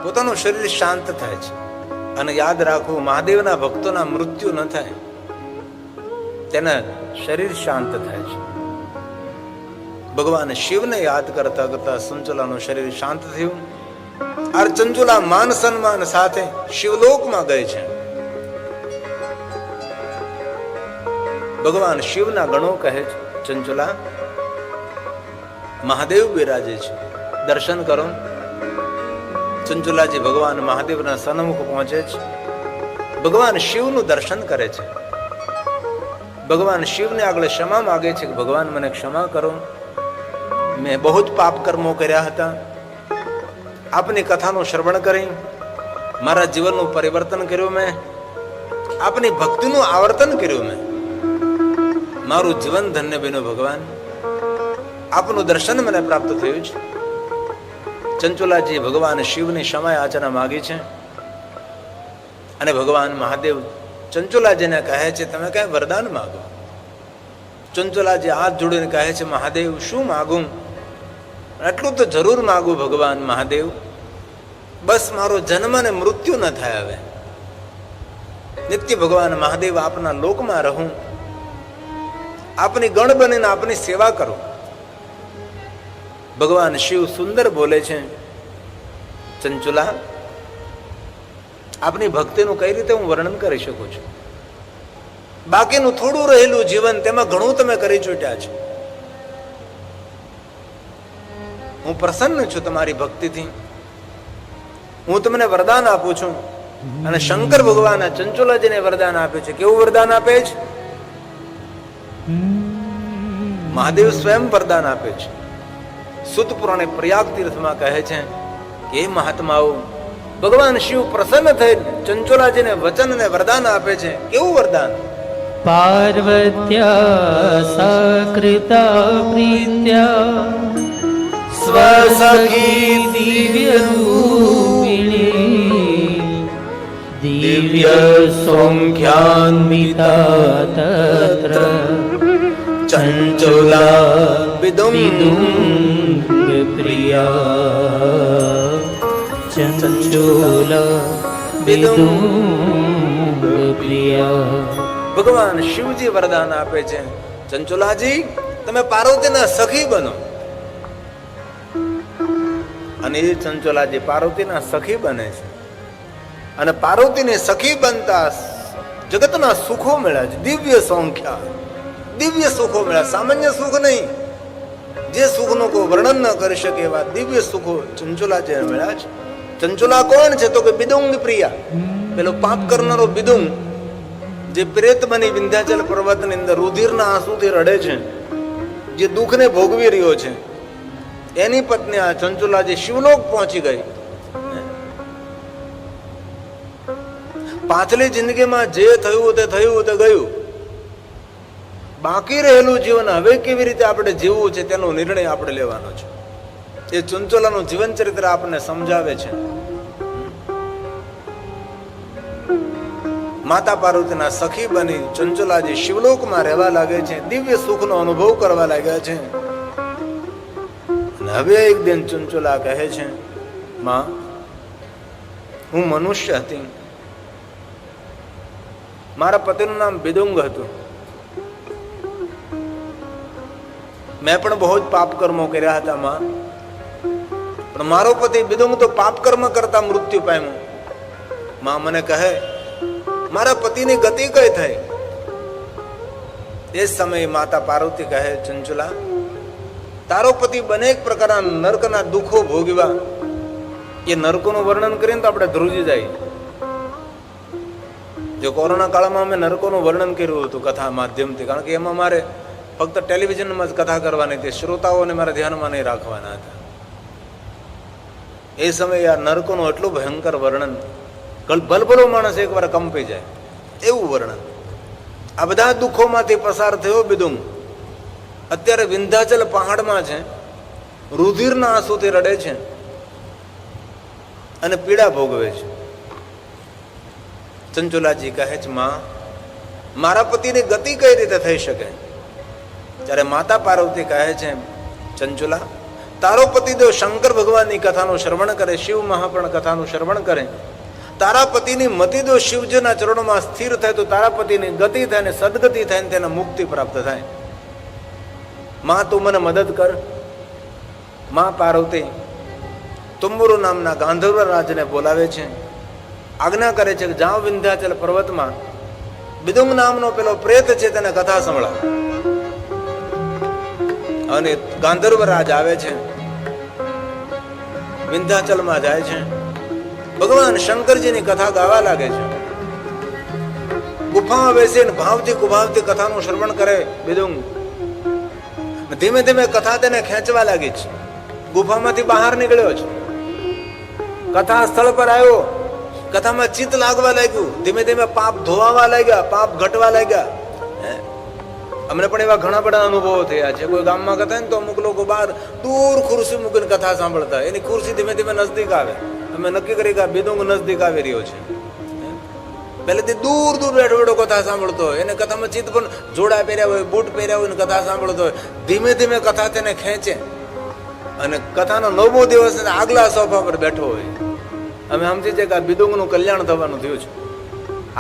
પોતાનું શરીર શાંત થાય છે. અને યાદ રાખવું, મહાદેવના ભક્તોના મૃત્યુ ન થાય, તેના શરીર શાંત થાય છે. ભગવાન શિવને યાદ કરતા કરતા ચંચુલાનું શરીર શાંત થયું. આ ચંચુલા માન સન્માન સાથે શિવલોકમાં ગઈ છે. ભગવાન શિવના ગણો કહે છે, ચંચુલા મહાદેવ બિરાજે છે, દર્શન કરો. ચંચુલાજી ભગવાન મહાદેવના સન્મુખ પહોંચે છે. ભગવાન શિવનું દર્શન કરે છે. ભગવાન શિવને આગળ ક્ષમા માગે છે કે ભગવાન મને ક્ષમા કરો, મેં બહુ જ પાપ કર્મો કર્યા હતા. આપની કથાનું શ્રવણ કરી મારા જીવનનું પરિવર્તન કર્યું, મેં આપની ભક્તિનું આવર્તન કર્યું, મેં મારું જીવન ધન્ય બન્યું. ભગવાન આપનું દર્શન મને પ્રાપ્ત થયું છે. ચંચુલાજી ભગવાન શિવની ક્ષમા યાચના માગી છે અને ભગવાન મહાદેવ ચંચુલાજીને કહે છે, તમે કઈ વરદાન માગો. ચંચુલાજી હાથ જોડીને કહે છે, મહાદેવ શું માગું? આટલું તો જરૂર માગું ભગવાન મહાદેવ, બસ મારો જન્મ અને મૃત્યુ ન થાય. હવે નિત્ય ભગવાન મહાદેવ આપના લોકમાં રહું, આપની ગણ બનીને આપની સેવા કરું. ભગવાન શિવ સુંદર બોલે છે, ચંચુલા આપની ભક્તિનું કઈ રીતે હું વર્ણન કરી શકું છું? બાકીનું થોડું રહેલું જીવન, તેમાં ઘણું તમે કરી ચૂક્યા છો. હું પ્રસન્ન છું તમારી ભક્તિથી. હું તમને વરદાન આપું છું. અને શંકર ભગવાન ચંચુલાજીને વરદાન આપે છે. કેવું વરદાન આપે છે? મહાદેવ સ્વયં વરદાન આપે છે. સુત પુરાણે પ્રયાગ તીર્થમાં કહે છે કે એ મહાત્માઓ, ભગવાન શિવ પ્રસન્ન થઈ ચંચુલાજીને વચન અને વરદાન આપે છે. કેવું વરદાન? પાર્વત્યા સકૃતા પ્રીત્યા स्वसखी दिव्य रूपिणी दिव्य सौख्यान्विता तत्र चंचुला विदुंग प्रिया चंचुला વિદુંગ પ્રિયા. ભગવાન શિવજી વરદાન આપે છે, ચંચુલાજી તમે પાર્વતીના સખી બનો. અને એ ચંચુલાજી પાર્વતીના સખી બને છે. અને પાર્વતીની સખી બનતા જગતના સુખો મળ્યા છે, દિવ્ય સંખ્યા, દિવ્ય સુખો મળ્યા. સામાન્ય સુખ નહીં, જે સુખનું કોઈ વર્ણન ન કરી શકે એવા દિવ્ય સુખો ચંચુલાજી મળ્યા છે. ચંચુલા કોણ છે? તો કે બિદુંગ પ્રિયા, પેલો પાપ કરનારો બિદુંગ, જે પ્રેત બની વિંધ્યાચલ પર્વતની અંદર રુધિરના આંસુથી રડે છે, જે દુઃખને ભોગવી રહ્યો છે, એની પત્ની આ ચંચુલાજી શિવલોક પહોંચી ગઈ. પાછલી જિંદગીમાં જે થયું તે ગયું. બાકી રહેલું જીવન હવે કેવી રીતે આપણે જીવવું છે તેનો નિર્ણય આપણે લેવાનો છે. એ ચંચુલાનું જીવન ચરિત્ર આપણને સમજાવે છે. માતા પાર્વતીના સખી બની ચંચુલાજી શિવલોકમાં રહેવા લાગે છે, દિવ્ય સુખનો અનુભવ કરવા લાગ્યા છે. અને હવે એક દિન ચંચુલા કહે છે, માં, હું મનુષ્ય હતી, મારા પતિનું નામ બિદુંગ હતું, મેં પણ બહુ જ પાપ કર્મો કર્યા હતા માં, પણ મારો પતિ બિદુંગ તો પાપ કર્મ કરતા મૃત્યુ પામ્યો. માં મને કહે, મારા પતિની ગતિ કઈ થઈ? એ સમયે માતા પાર્વતી કહે, ચંચુલા, તારો પતિ અનેક પ્રકારના નરકના દુઃખો ભોગવ્યા. એ નરકોનું વર્ણન કરીને તો આપણે ધ્રુજી જાય. જો કોરોના કાળમાં અમે નરકોનું વર્ણન કર્યું હતું કથા માધ્યમથી, કારણ કે એમાં મારે ફક્ત ટેલિવિઝનમાં જ કથા કરવાની હતી, શ્રોતાઓને મારા ધ્યાનમાં નહીં રાખવાના હતા. એ સમયે આ નરકોનું એટલું ભયંકર વર્ણન, ભલભલો માણસ એકવાર કંપી જાય એવું વર્ણન. આ બધા દુઃખોમાંથી પસાર થયો બિદુંગ. અત્યારે વિંધ્યાચલ પહાડમાં છે, રુધિરના આંસુથી રડે છે અને પીડા ભોગવે છે. ચંચુલાજી કહે છે, માં, મારા પતિની ગતિ કઈ રીતે થઈ શકે? ત્યારે માતા પાર્વતી કહે છે, ચંચુલા, તારો પતિ જો શંકર ભગવાનની કથાનું શ્રવણ કરે, શિવ મહાપુરાણ કથાનું શ્રવણ કરે, તારા પતિની મતિ જો શિવજીના ચરણોમાં સ્થિર થાય તો તારા પતિની ગતિ થાય ને સદગતિ થાય ને તેને મુક્તિ પ્રાપ્ત થાય. માં, તું મને મદદ કર. માં પાર્વતી તુંબુરુ નામના ગાંધર્વ રાજને બોલાવે છે, આજ્ઞા કરે છે કે જાઓ વિંધ્યાચલ પર્વતમાં બિદુંગ નામનો પેલો પ્રેત છે તેને કથા સંભળાવ. અને ગાંધર્વ રાજ આવે છે, વિંધ્યાચલમાં જાય છે, ભગવાન શંકરજીની કથા ગાવા લાગે છે. ગુફામાં બેસીને ભાવથી કુભાવથી કથાનું શ્રવણ કરે બિદુંગ. ધીમે ધીમે કથા તેને ખેંચવા લાગી છે. ગુફામાંથી બહાર નીકળ્યો છે, કથા સ્થળ પર આવ્યો, કથામાં ચિત્ત લાગવા લાગ્યું. ધીમે ધીમે પાપ ધોવાવા લાગ્યા, પાપ ઘટવા લાગ્યા. અમને પણ એવા ઘણા બધા અનુભવો થયા છે. કોઈ ગામમાં કથા ને તો અમુક લોકો બહાર દૂર ખુરશી મૂકીને કથા સાંભળતા, એની ખુરશી ધીમે ધીમે નજદીક આવે. અમે નક્કી કરી કે બિદુંગ નજદીક આવી રહ્યો છે. પહેલેથી દૂર દૂર બેઠો બેઠો કથા સાંભળતો હોય, એને કથામાં ચિત્ત પણ જોડા પહેર્યા હોય, બૂટ પહેર્યા હોય, કથા સાંભળતો હોય. ધીમે ધીમે કથા તેને ખેંચે અને કથાનો 9મો દિવસ આગલા સોફા પર બેઠો હોય. અમે સમજી છે કે આ બિદુંગનું કલ્યાણ થવાનું થયું છે.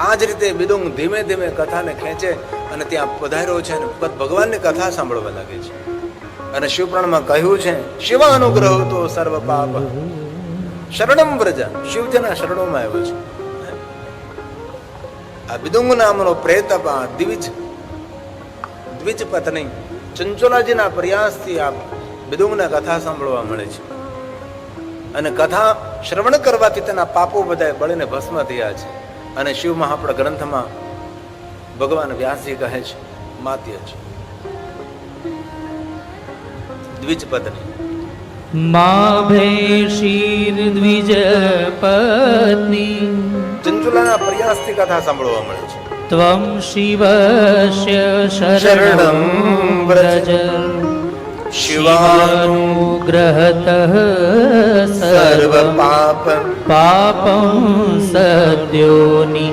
આ જ રીતે બિદુંગ ધીમે ધીમે કથાને ખેંચે અને ત્યાં પધાર્યો છે અને ભગવાનની કથા સાંભળવા લાગે છે. અને શિવપુરાણમાં કહ્યું છે, શિવાનુગ્રહ તો સર્વ પાપ શરણમ વ્રજ, શિવજીના શરણોમાં આવ્યો છે. આ બિદુંગ નામનો પ્રેત દ્વિજ પત્ની ચંચુલાજીના પ્રયાસથી આ બિદુંગના કથા સાંભળવા મળે છે. અને કથા શ્રવણ કરવાથી તેના પાપો બધા બળીને ભસ્મ થયા છે. અને શિવ મહાપુરાણ ગ્રંથમાં ભગવાન વ્યાસજી કહે છે, માત્ય છે દ્વિજ પત્ની. મા ભેશીર દ્વિજ પત્ની ચંચુલાના પ્રયાસથી કથા સાંભળવા મળે છે. ત્વમ શિવસ્ય શરણં વ્રજ શિવાનુગ્રહતઃ સર્વ સર્વ પાપ પાપં સદ્યોનિ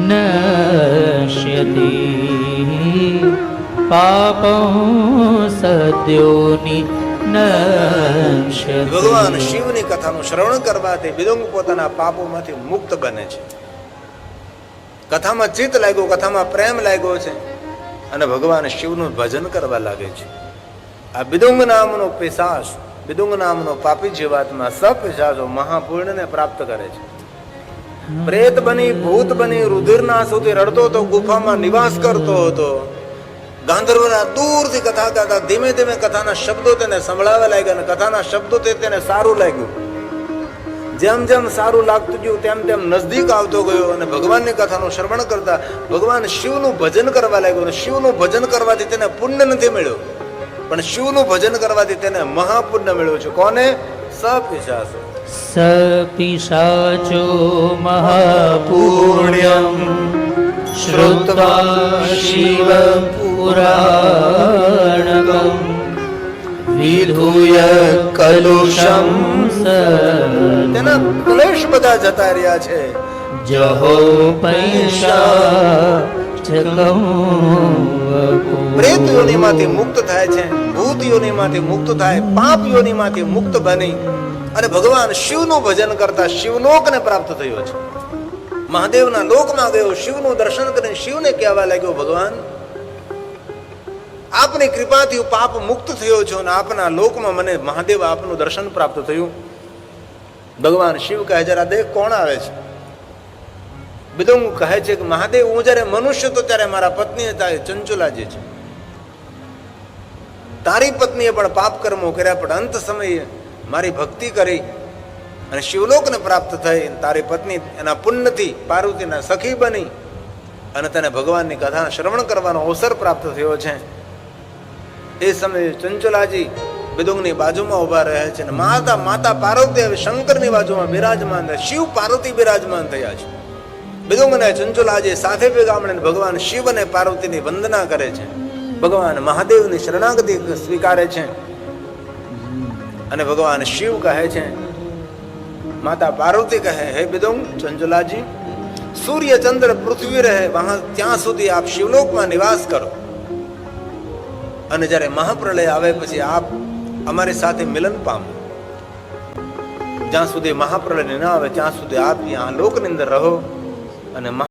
નશ્યતિ પાપં સદ્યોનિ નશ્યતિ. ભગવાન શિવની કથાનું શ્રવણ કરવાથી બિદુંગ પોતાના પાપોમાંથી મુક્ત બને છે. કથામાં ચિત્ત લાગ્યો, કથામાં પ્રેમ લાગ્યો છે અને ભગવાન શિવનું ભજન કરવા લાગે છે. આ બિદુંગ નામનો પિશાચ, બિદુંગ નામનો પાપી જીવાત્મા સપિશાચો મહાપુણ્યને પ્રાપ્ત કરે છે. પ્રેત બની, ભૂત બની, રુધિરના સુધી રડતો હતો, ગુફામાં નિવાસ કરતો હતો. ગાંધર્વના દૂરથી કથા ગાતા ધીમે ધીમે કથાના શબ્દો તેને સંભળાવા લાગ્યા અને કથાના શબ્દોથી તેને સારું લાગ્યું. જેમ જેમ સારું લાગતું ગયું તેમ તેમ નજદીક આવતો ગયો અને ભગવાનની કથાનું શ્રવણ કરતા ભગવાન શિવનું ભજન કરવા લાગ્યો. અને શિવનું ભજન કરવાથી તેને પુણ્ય નથી મળ્યો, પણ શિવનું ભજન કરવાથી તેને મહાપુણ્ય મળ્યું છે. કોને? સપિશાચો. સપિશાચો મહાપુણ્યમ શ્રુત્વા શિવ પુરાણકમ વિધુય કલુષમ તેના ક્લેશ બધા જતા રહ્યા છે. જહો પૈસા પ્રેત યોનિમાંથી મુક્ત થાય છે, ભૂત યોનિમાંથી મુક્ત થાય, પાપ યોનિમાંથી મુક્ત બની અને ભગવાન શિવનું ભજન કરતા શિવલોકને પ્રાપ્ત થયો છે. મહાદેવના લોકમાં ગયો, શિવનું દર્શન કરીને શિવને કહેવા લાગ્યો, ભગવાન આપની કૃપાથી હું પાપ મુક્ત થયો છું અને આપના લોકમાં મને મહાદેવ આપનું દર્શન પ્રાપ્ત થયું. ભગવાન શિવ કહે, જરા દેખ કોણ આવે છે. બિદુંગ કહે છે કે મહાદેવ, હું જયારે મનુષ્ય તો ત્યારે મારા પત્ની હતા ચંચુલાજી છે. તારી પત્નીએ પણ પાપ કર્મો કર્યા, પણ અંત સમયે મારી ભક્તિ કરી અને શિવલોકને પ્રાપ્ત થઈ. તારી પત્ની એના પુણ્યથી પાર્વતીના સખી બની અને તેને ભગવાનની કથા શ્રવણ કરવાનો અવસર પ્રાપ્ત થયો છે. એ સમયે ચંચુલાજી બિદુંગની બાજુમાં ઉભા રહે છે અને માતા પાર્વતી હવે શંકરની બાજુમાં બિરાજમાન થયા. શિવ પાર્વતી બિરાજમાન થયા છે. બિદુંગ અને ચંચુલાજી સાથે ભેગા મળીને ભગવાન શિવ અને પાર્વતીની વંદના કરે છે. ભગવાન મહાદેવની શરણાગતિ સ્વીકારે છે અને ભગવાન શિવ કહે છે, માતા પાર્વતી કહે, હે બિદુંગ, ચંચુલાજી, સૂર્ય ચંદ્ર પૃથ્વી રહે ત્યાં સુધી આપ શિવલોકમાં નિવાસ કરો અને જ્યારે મહાપ્રલય આવે પછી આપ અમારી સાથે મિલન પામો. જ્યાં સુધી મહાપ્રલય ન આવે ત્યાં સુધી આપ ત્યાં લોકની અંદર રહો અને